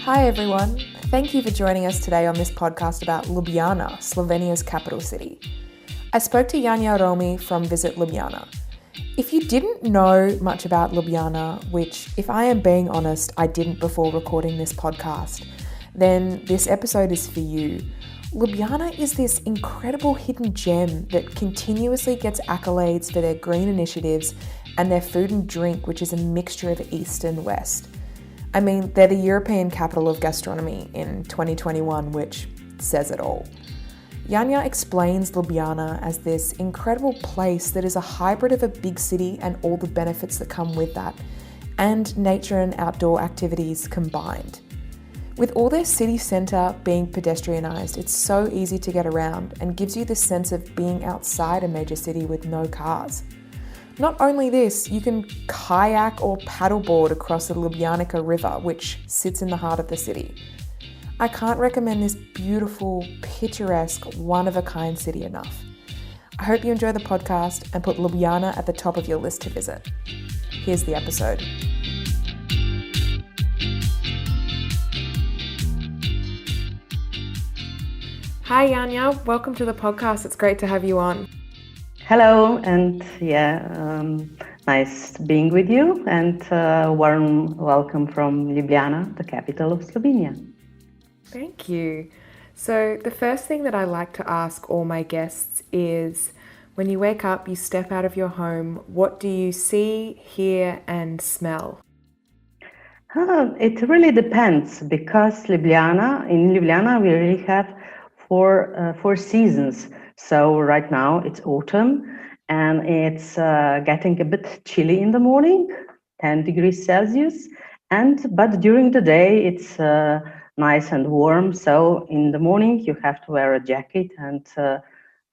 Hi everyone, thank you for joining us today on this podcast about Ljubljana, Slovenia's capital city. I spoke to Janja Romi from Visit Ljubljana. If you didn't know much about Ljubljana, which if I am being honest, I didn't before recording this podcast, then this episode is for you. Ljubljana is this incredible hidden gem that continuously gets accolades for their green initiatives and their food and drink, which is a mixture of East and West. I mean, they're the European capital of gastronomy in 2021, which says it all. Janja explains Ljubljana as this incredible place that is a hybrid of a big city and all the benefits that come with that, and nature and outdoor activities combined. With all their city centre being pedestrianised, it's so easy to get around and gives you this sense of being outside a major city with no cars. Not only this, you can kayak or paddleboard across the Ljubljana River, which sits in the heart of the city. I can't recommend this beautiful, picturesque, one-of-a-kind city enough. I hope you enjoy the podcast and put Ljubljana at the top of your list to visit. Here's the episode. Hi Janja, welcome to the podcast. It's great to have you on. Hello, and nice being with you, and warm welcome from Ljubljana, the capital of Slovenia. Thank you. So the first thing that I like to ask all my guests is, when you wake up, you step out of your home, what do you see, hear, and smell? It really depends, because in Ljubljana we really have four seasons. So right now it's autumn and it's getting a bit chilly in the morning, 10 degrees Celsius, but during the day it's nice and warm. So in the morning you have to wear a jacket, and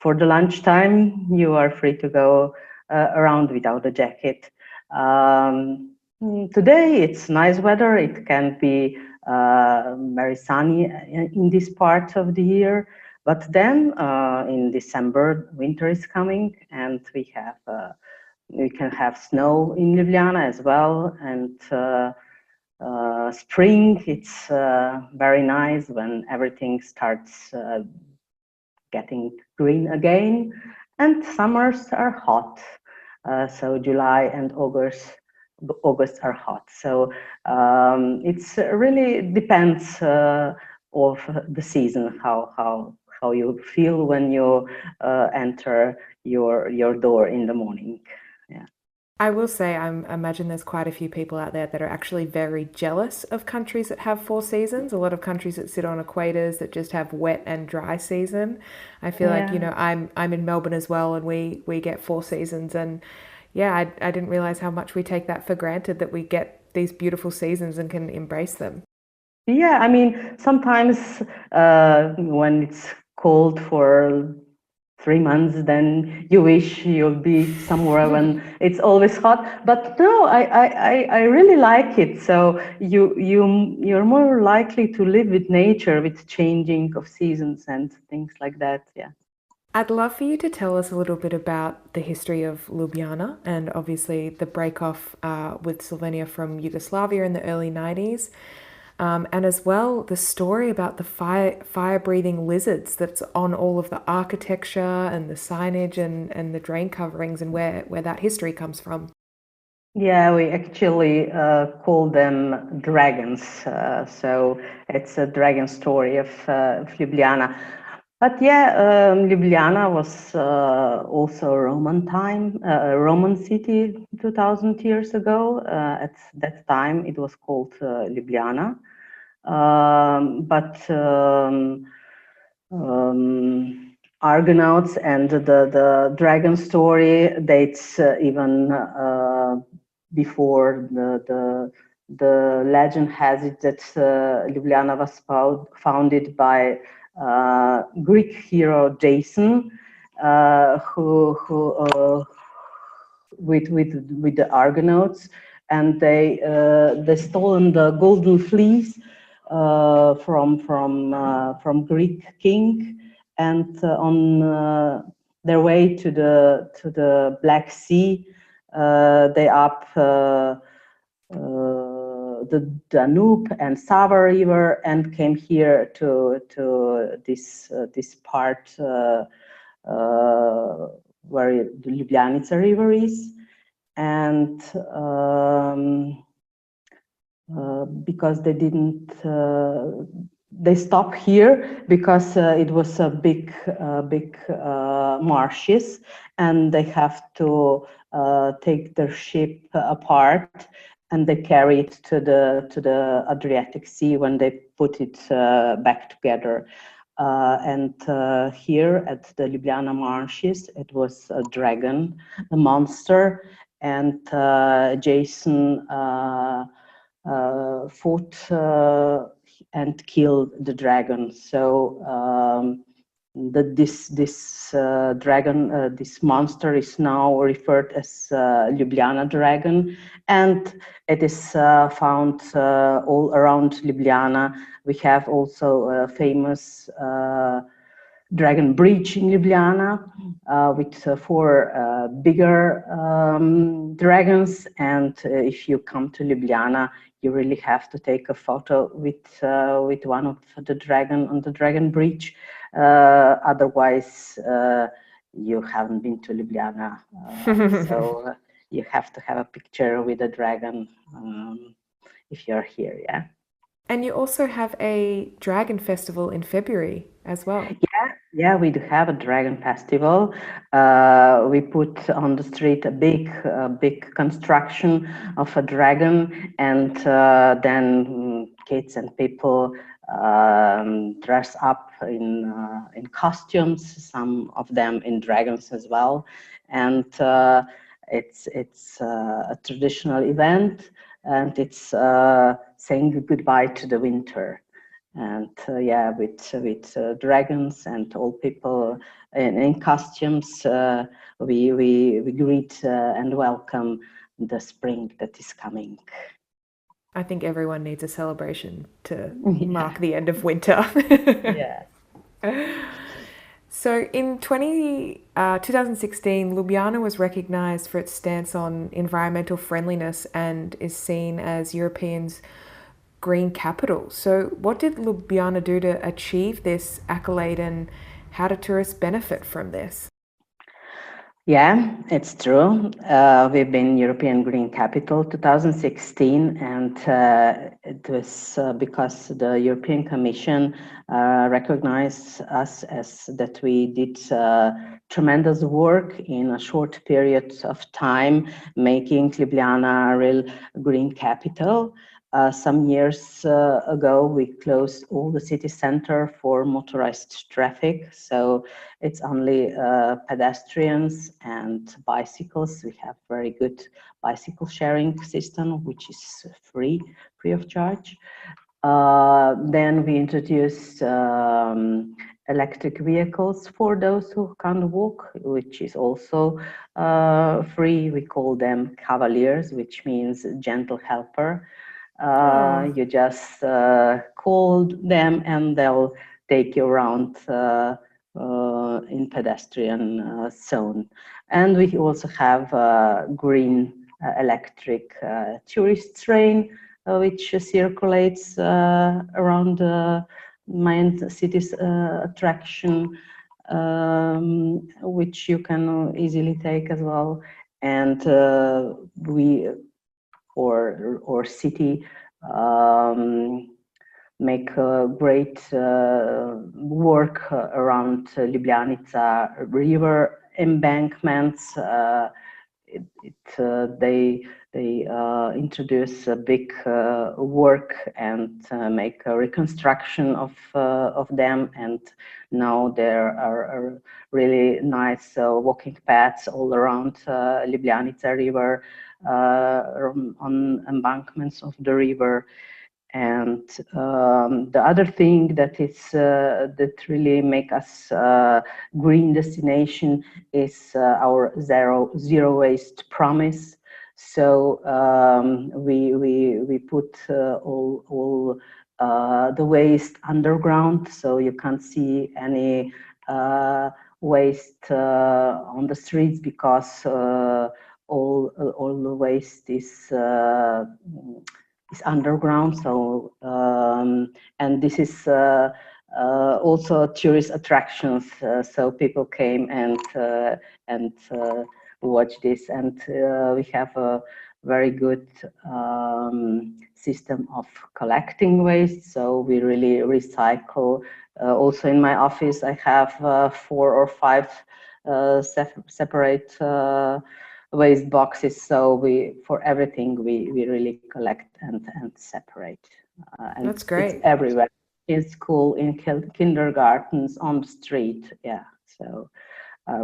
for the lunchtime you are free to go around without a jacket. Today it's nice weather. It can be very sunny in this part of the year. But then in December, winter is coming, and we can have snow in Ljubljana as well. And spring, it's very nice when everything starts getting green again. And summers are hot, so July and August are hot. So it's really depends of the season how you feel when you enter your door in the morning. Yeah. I will say, I imagine there's quite a few people out there that are actually very jealous of countries that have four seasons. A lot of countries that sit on equators that just have wet and dry season. I feel like, I'm in Melbourne as well, and we get four seasons, and I didn't realize how much we take that for granted, that we get these beautiful seasons and can embrace them. Yeah, I mean, sometimes when it's cold for 3 months, then you wish you'll be somewhere when it's always hot. But no, I really like it. So you're more likely to live with nature, with changing of seasons and things like that. Yeah. I'd love for you to tell us a little bit about the history of Ljubljana and obviously the break-off with Slovenia from Yugoslavia in the early 90s. And as well, the story about the fire-breathing lizards that's on all of the architecture and the signage and the drain coverings, and where that history comes from. Yeah, we actually call them dragons. So it's a dragon story of Ljubljana. But Ljubljana was also a Roman city 2000 years ago. At that time, it was called Ljubljana. But Argonauts and the dragon story dates even before the legend has it that Ljubljana was founded by Greek hero Jason, who with the Argonauts, and they stolen the golden fleece from Greek king, and on their way to the Black Sea, they the Danube and Sava River and came here to this part where the Ljubljanas River is, and because they didn't. They stopped here because it was a big marshes, and they have to take their ship apart, and they carry it to the Adriatic Sea when they put it back together. And here at the Ljubljana marshes, it was a dragon, a monster, and Jason fought and killed the dragon. So this dragon, this monster, is now referred as Ljubljana dragon, and it is found all around Ljubljana. We have also a famous dragon bridge in Ljubljana with four bigger dragons, and if you come to Ljubljana, you really have to take a photo with one of the dragon on the dragon bridge. Otherwise, you haven't been to Ljubljana. So you have to have a picture with a dragon if you're here, yeah. And you also have a dragon festival in February as well. Yeah, we do have a dragon festival. We put on the street a big construction of a dragon, and then kids and people dress up in costumes. Some of them in dragons as well, and it's a traditional event, and it's saying goodbye to the winter. And yeah, with dragons and old people in costumes, we greet and welcome the spring that is coming. I think everyone needs a celebration to mark the end of winter. Yeah. So in 2016, Ljubljana was recognized for its stance on environmental friendliness and is seen as Europeans' green capital. So what did Ljubljana do to achieve this accolade, and how do tourists benefit from this? Yeah, it's true. We've been European Green Capital 2016, and it was because the European Commission recognized us as that we did tremendous work in a short period of time, making Ljubljana a real green capital. Some years ago, we closed all the city center for motorized traffic, so it's only pedestrians and bicycles. We have very good bicycle sharing system, which is free of charge. Then we introduced electric vehicles for those who can't walk, which is also free. We call them cavaliers, which means gentle helper. You just call them and they'll take you around in pedestrian zone. And we also have green electric tourist train, which circulates around the main city's attraction, which you can easily take as well. And we or city make great work around Ljubljanica river embankments. They introduce a big work and make a reconstruction of them, and now there are really nice walking paths all around Ljubljanica river on embankments of the river. And the other thing that is that really make us green destination is our zero waste promise. So we put all the waste underground, so you can't see any waste on the streets, because all the waste is is underground. So and this is also tourist attractions. So people came and watch this, and we have a very good system of collecting waste. So we really recycle. Also in my office, I have 4 or 5 separate waste boxes. So we, for everything, we really collect and separate. And That's great. It's everywhere, in school, in kindergartens, on the street. Yeah. So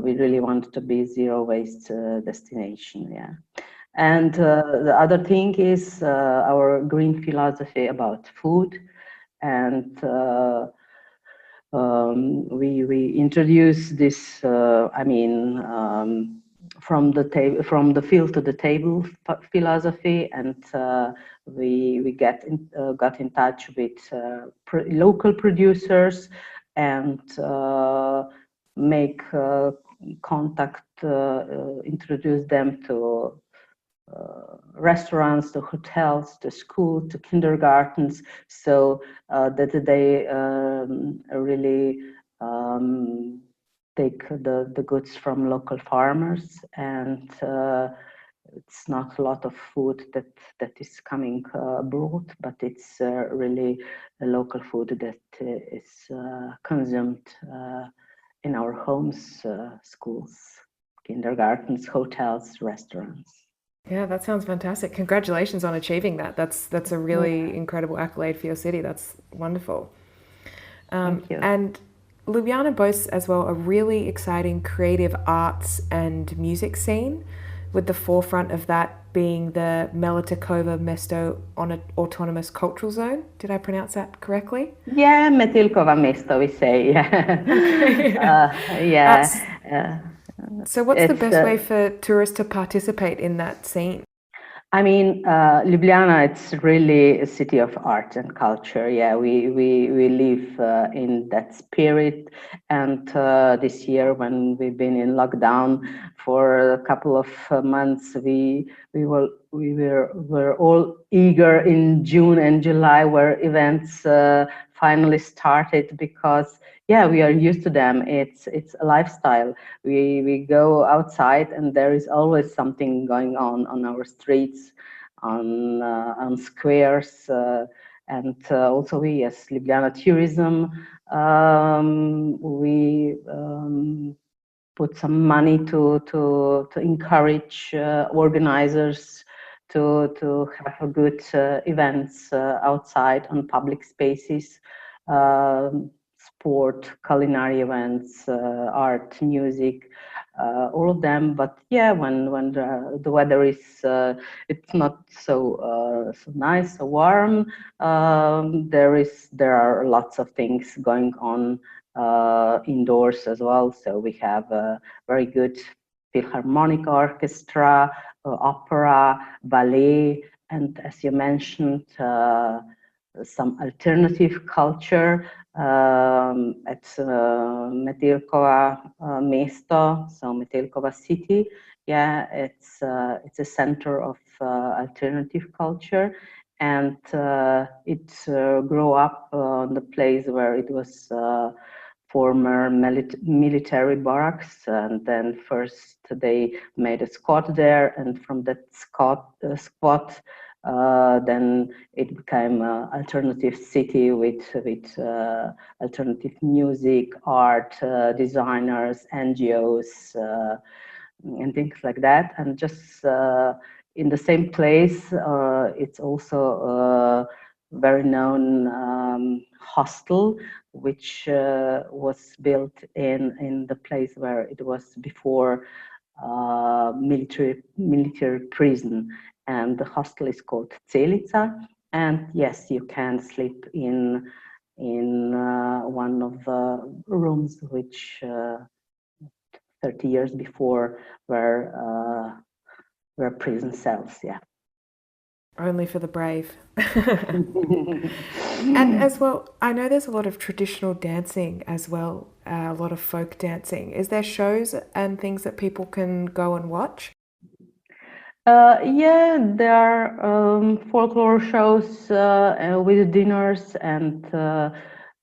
we really want to be zero waste destination. Yeah. And the other thing is our green philosophy about food, and we introduce this. From the field to the table philosophy, and we got in touch with local producers and make contact, introduce them to restaurants, to hotels, to school, to kindergartens, so that they really take the goods from local farmers, and it's not a lot of food that is coming abroad, but it's really a local food that is consumed in our homes, schools, kindergartens, hotels, restaurants. Yeah, that sounds fantastic. Congratulations on achieving that. That's a really incredible accolade for your city. That's wonderful. Thank you. And Ljubljana boasts as well a really exciting creative arts and music scene, with the forefront of that being the Melitikova Mesto Autonomous Cultural Zone. Did I pronounce that correctly? Yeah, Metilkova Mesto, we say. Yeah. Okay. Yeah. So what's the best way for tourists to participate in that scene? I mean, Ljubljana, it's really a city of art and culture. Yeah, we live in that spirit. And this year, when we've been in lockdown for a couple of months, we were all eager in June and July, where events finally started, because yeah, we are used to them. It's a lifestyle. We go outside, and there is always something going on our streets, on squares, and also we, as Ljubljana Tourism, we put some money to encourage organizers to have a good events outside on public spaces. Sport, culinary events, art, music, all of them. But yeah, when the weather is it's not so nice, so warm, there are lots of things going on indoors as well. So we have a very good philharmonic orchestra, opera, ballet, and as you mentioned, some alternative culture at Metilkova Mesto, so Metilkova city. Yeah, it's a center of alternative culture, and it grew up on the place where it was former military barracks, and then first they made a squat there, and from that squat then it became an alternative city with alternative music, art, designers, NGOs, and things like that. And just in the same place, it's also a very known hostel, which was built in the place where it was before military prison, and the hostel is called Celica. And yes, you can sleep in one of the rooms which 30 years before were prison cells. Yeah. Only for the brave. And as well, I know there's a lot of traditional dancing as well, a lot of folk dancing. Is there shows and things that people can go and watch? Yeah, there are folklore shows with dinners, and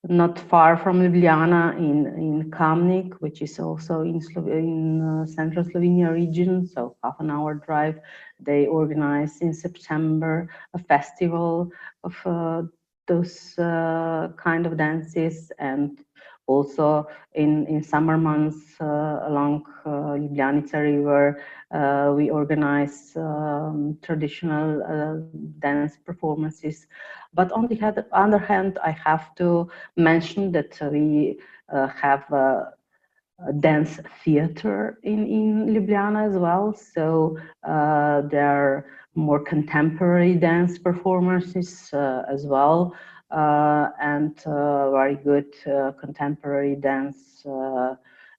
not far from Ljubljana in Kamnik, which is also in central Slovenia region, so half an hour drive. They organize in September a festival of those kind of dances, and also in summer months along Ljubljanica River we organize traditional dance performances. But on the other hand, I have to mention that we have a dance theater in Ljubljana as well. So there are more contemporary dance performances as well, and very good contemporary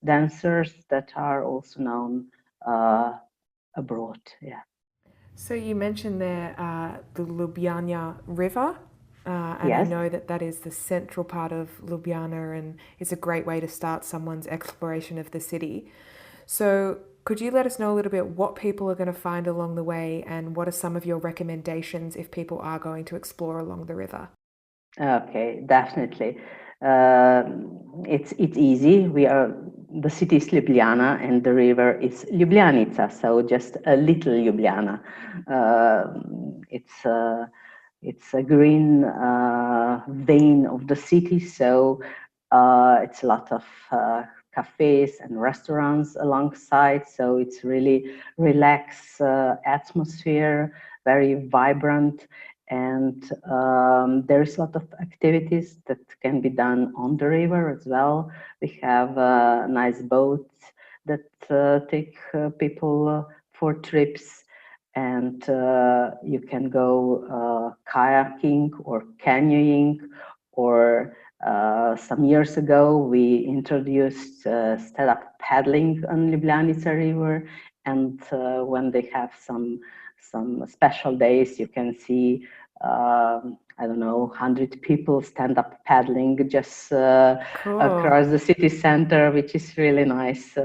dancers that are also known uh, abroad. Yeah. So you mentioned there the Ljubljana River, and I Yes. know that that is the central part of Ljubljana and is a great way to start someone's exploration of the city. So could you let us know a little bit what people are going to find along the way and what are some of your recommendations if people are going to explore along the river? Okay, definitely. Uh, it's easy. The city is Ljubljana and the river is Ljubljanica, so just a little Ljubljana. It's a green vein of the city, so it's a lot of cafes and restaurants alongside. So it's really relaxed atmosphere, very vibrant, and there's a lot of activities that can be done on the river as well. We have nice boats that take people for trips, and you can go kayaking or canoeing, or some years ago we introduced stand-up paddling on Ljubljanica River, and when they have some special days, you can see I don't know, 100 people stand up paddling just Cool. across the city center, which is really nice,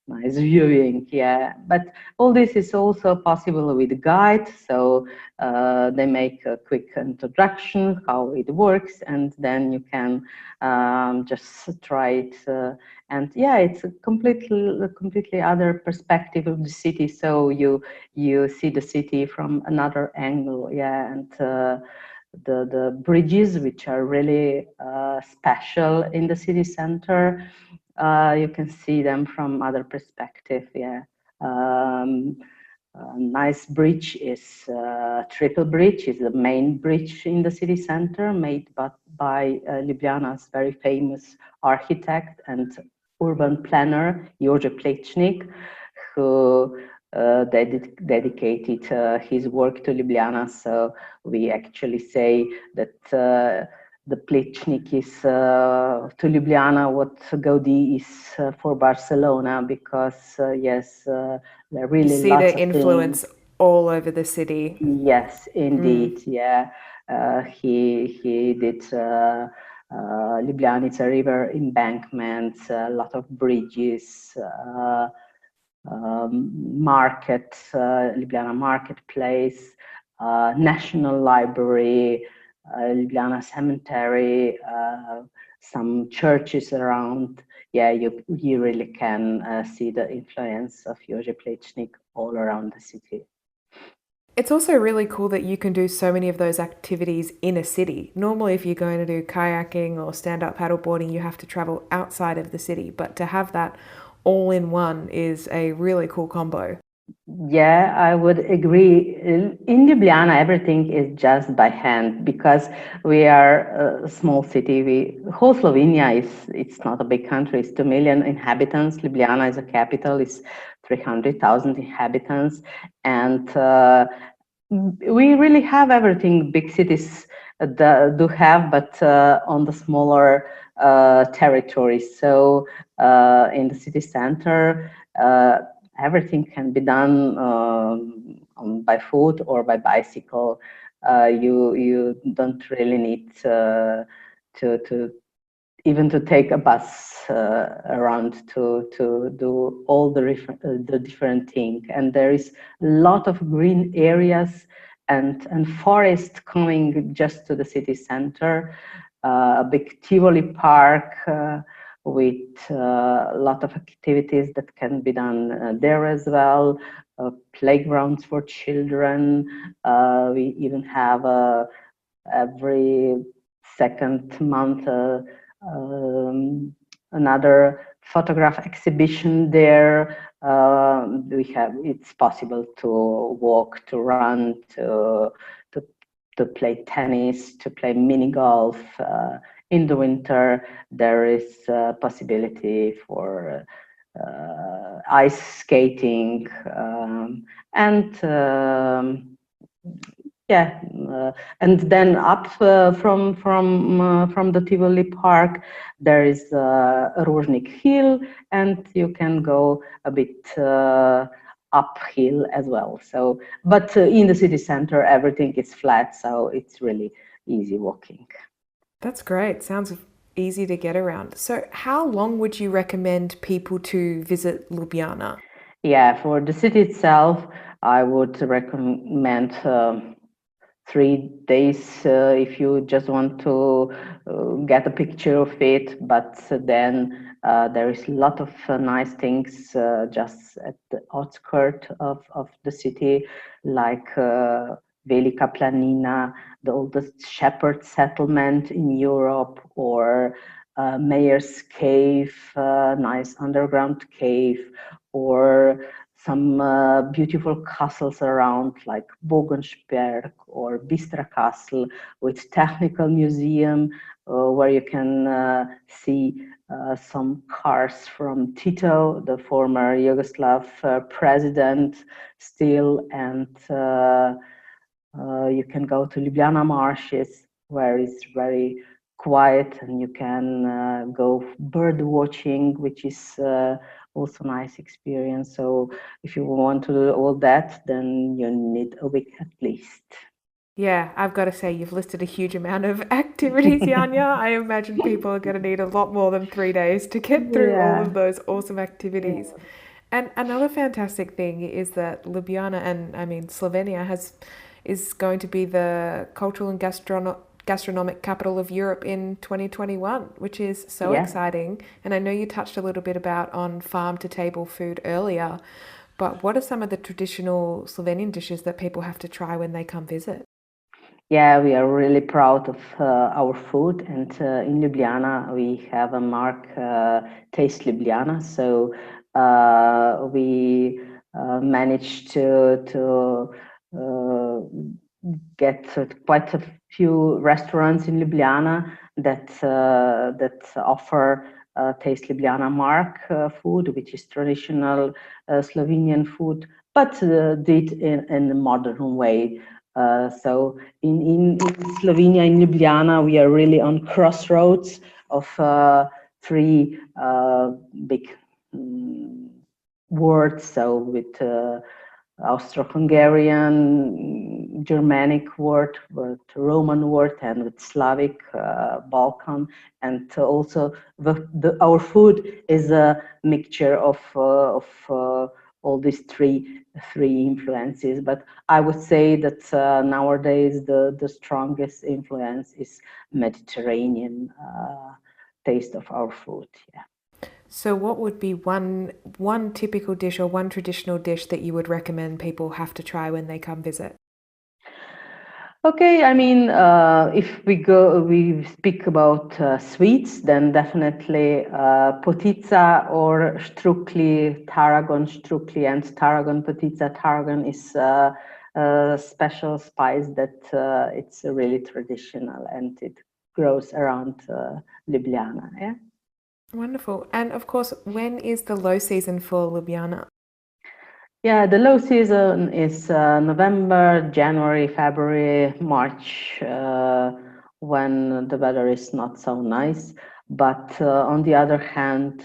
nice viewing. Yeah, but all this is also possible with a guide. So they make a quick introduction how it works, and then you can just try it. And yeah, it's a completely other perspective of the city. So you see the city from another angle. Yeah, and the bridges, which are really special in the city center, you can see them from other perspective. Yeah. Um, a nice bridge is Triple Bridge, is the main bridge in the city center, made by Ljubljana's very famous architect and urban planner, Jože Plečnik, who dedicated his work to Ljubljana. So we actually say that the Plečnik is to Ljubljana what Gaudi is for Barcelona, because yes, there are You really see lots the of things. influence all over the city. Yes, indeed. Yeah, he did Ljubljanica River embankments, a lot of bridges, market, Ljubljana Marketplace, National Library, Ljubljana Cemetery, some churches around. Yeah, you really can see the influence of Jože Plečnik all around the city. It's also really cool that you can do so many of those activities in a city. Normally, if you're going to do kayaking or stand up paddleboarding, you have to travel outside of the city. But to have that all in one is a really cool combo. Yeah, I would agree. In Ljubljana, everything is just by hand because we are a small city. Whole Slovenia it's not a big country. It's 2 million inhabitants. Ljubljana is a capital. It's 300,000 inhabitants, and we really have everything big cities do have, but on the smaller territory. So in the city center, everything can be done by foot or by bicycle. You don't really need to even to take a bus around to do all the different thing. And there is a lot of green areas and forest coming just to the city center. A big Tivoli park with a lot of activities that can be done there as well. Playgrounds for children. We even have every second month another photograph exhibition there. It's possible to walk, to run, to play tennis, to play mini golf. In the winter, there is a possibility for ice skating, and yeah, and then up from the Tivoli Park, there is Rožnik Hill, and you can go a bit uphill as well. So, but in the city center, everything is flat, so it's really easy walking. That's great. Sounds easy to get around. So, how long would you recommend people to visit Ljubljana? Yeah, for the city itself, I would recommend 3 days if you just want to get a picture of it, but then there is a lot of nice things just at the outskirts of the city, like Velika Planina, the oldest shepherd settlement in Europe, or Mayor's Cave, nice underground cave, or some beautiful castles around, like Bogensberg or Bistra Castle, with technical museum where you can see some cars from Tito, the former Yugoslav president, still, and you can go to Ljubljana marshes, where it's very quiet, and you can go bird watching, which is also nice experience. So if you want to do all that, then you need a week at least. Yeah, I've got to say, you've listed a huge amount of activities, Janja. I imagine people are going to need a lot more than 3 days to get through all of those awesome activities. And another fantastic thing is that Ljubljana, and I mean Slovenia, is going to be the cultural and gastronomic capital of Europe in 2021, which is so exciting. And I know you touched a little bit about on farm to table food earlier, but what are some of the traditional Slovenian dishes that people have to try when they come visit? Yeah, we are really proud of our food, and in Ljubljana we have a mark, Taste Ljubljana. So we managed to get quite a few restaurants in Ljubljana that offer Taste Ljubljana mark food, which is traditional Slovenian food, but did in a modern way. So in Slovenia, in Ljubljana, we are really on crossroads of three big words. So with Austro-Hungarian, Germanic word, with Roman word, and with Slavic, Balkan, and also our food is a mixture of all these three influences. But I would say that nowadays the strongest influence is Mediterranean taste of our food. Yeah. So what would be one typical dish or one traditional dish that you would recommend people have to try when they come visit? Okay, I mean, if we speak about sweets, then definitely potica or strukli, tarragon strukli, and tarragon potica. Tarragon is a special spice that it's really traditional, and it grows around Ljubljana. Yeah. Wonderful. And of course, when is the low season for Ljubljana? Yeah, the low season is November, January, February, March, when the weather is not so nice. But on the other hand,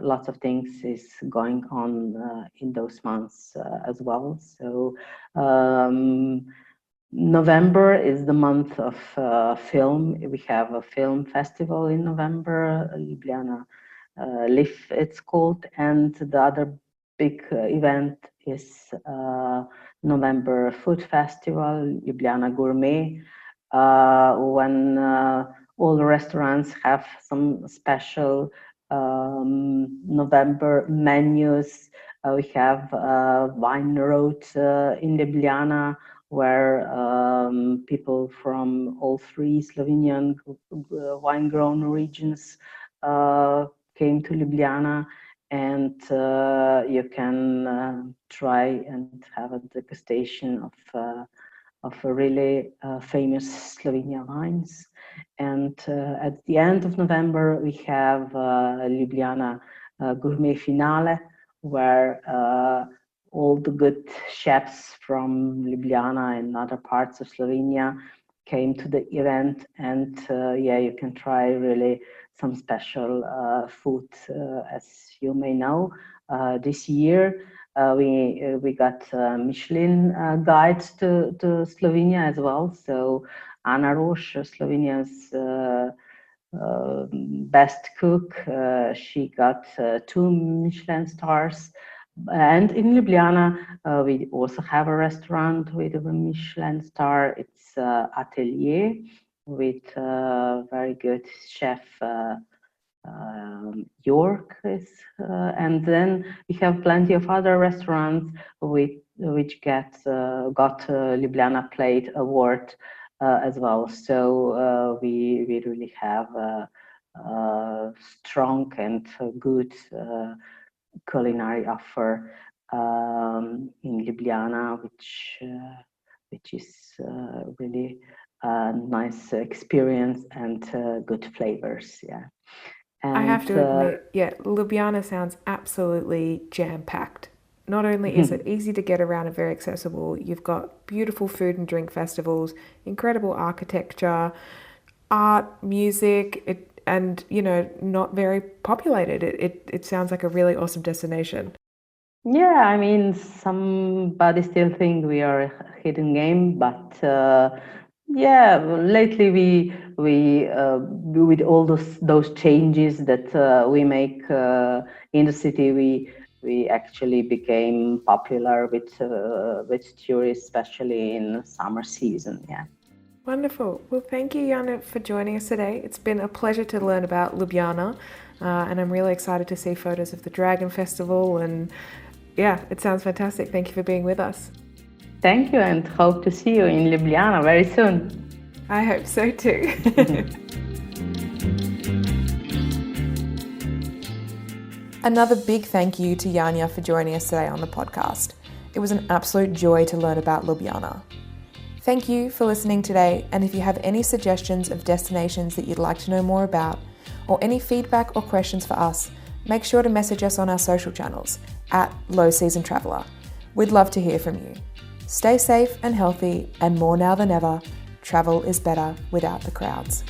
lots of things is going on in those months as well. So November is the month of film. We have a film festival in November, Ljubljana Live it's called, and the other big event is November Food Festival, Ljubljana Gourmet, when all the restaurants have some special November menus. We have wine road in Ljubljana, where people from all three Slovenian wine-grown regions came to Ljubljana, and you can try and have a degustation of a really famous Slovenia wines. And at the end of November, we have Ljubljana Gourmet Finale, where all the good chefs from Ljubljana and other parts of Slovenia came to the event, and you can try really some special food. As you may know, this year we got Michelin guides to Slovenia as well. So Ana Roš, Slovenia's best cook, she got 2 Michelin stars. And in Ljubljana, we also have a restaurant with a Michelin star. It's Atelier, with very good chef York is, and then we have plenty of other restaurants which got Ljubljana Plate Award as well. So we really have a strong and good culinary offer in Ljubljana, which is really a nice experience and good flavors. Yeah. And, I have to admit, Ljubljana sounds absolutely jam-packed. Not only is it easy to get around and very accessible, you've got beautiful food and drink festivals, incredible architecture, art, music, and not very populated. It sounds like a really awesome destination. Yeah, I mean, somebody still think we are a hidden game, but lately we with all those changes that we make in the city, we actually became popular with tourists, especially in summer season. Yeah. Wonderful. Well, thank you, Janja, for joining us today. It's been a pleasure to learn about Ljubljana, and I'm really excited to see photos of the Dragon Festival. And it sounds fantastic. Thank you for being with us. Thank you, and hope to see you in Ljubljana very soon. I hope so too. Another big thank you to Janja for joining us today on the podcast. It was an absolute joy to learn about Ljubljana. Thank you for listening today, and if you have any suggestions of destinations that you'd like to know more about, or any feedback or questions for us, make sure to message us on our social channels @LowSeasonTraveller. We'd love to hear from you. Stay safe and healthy, and more now than ever, travel is better without the crowds.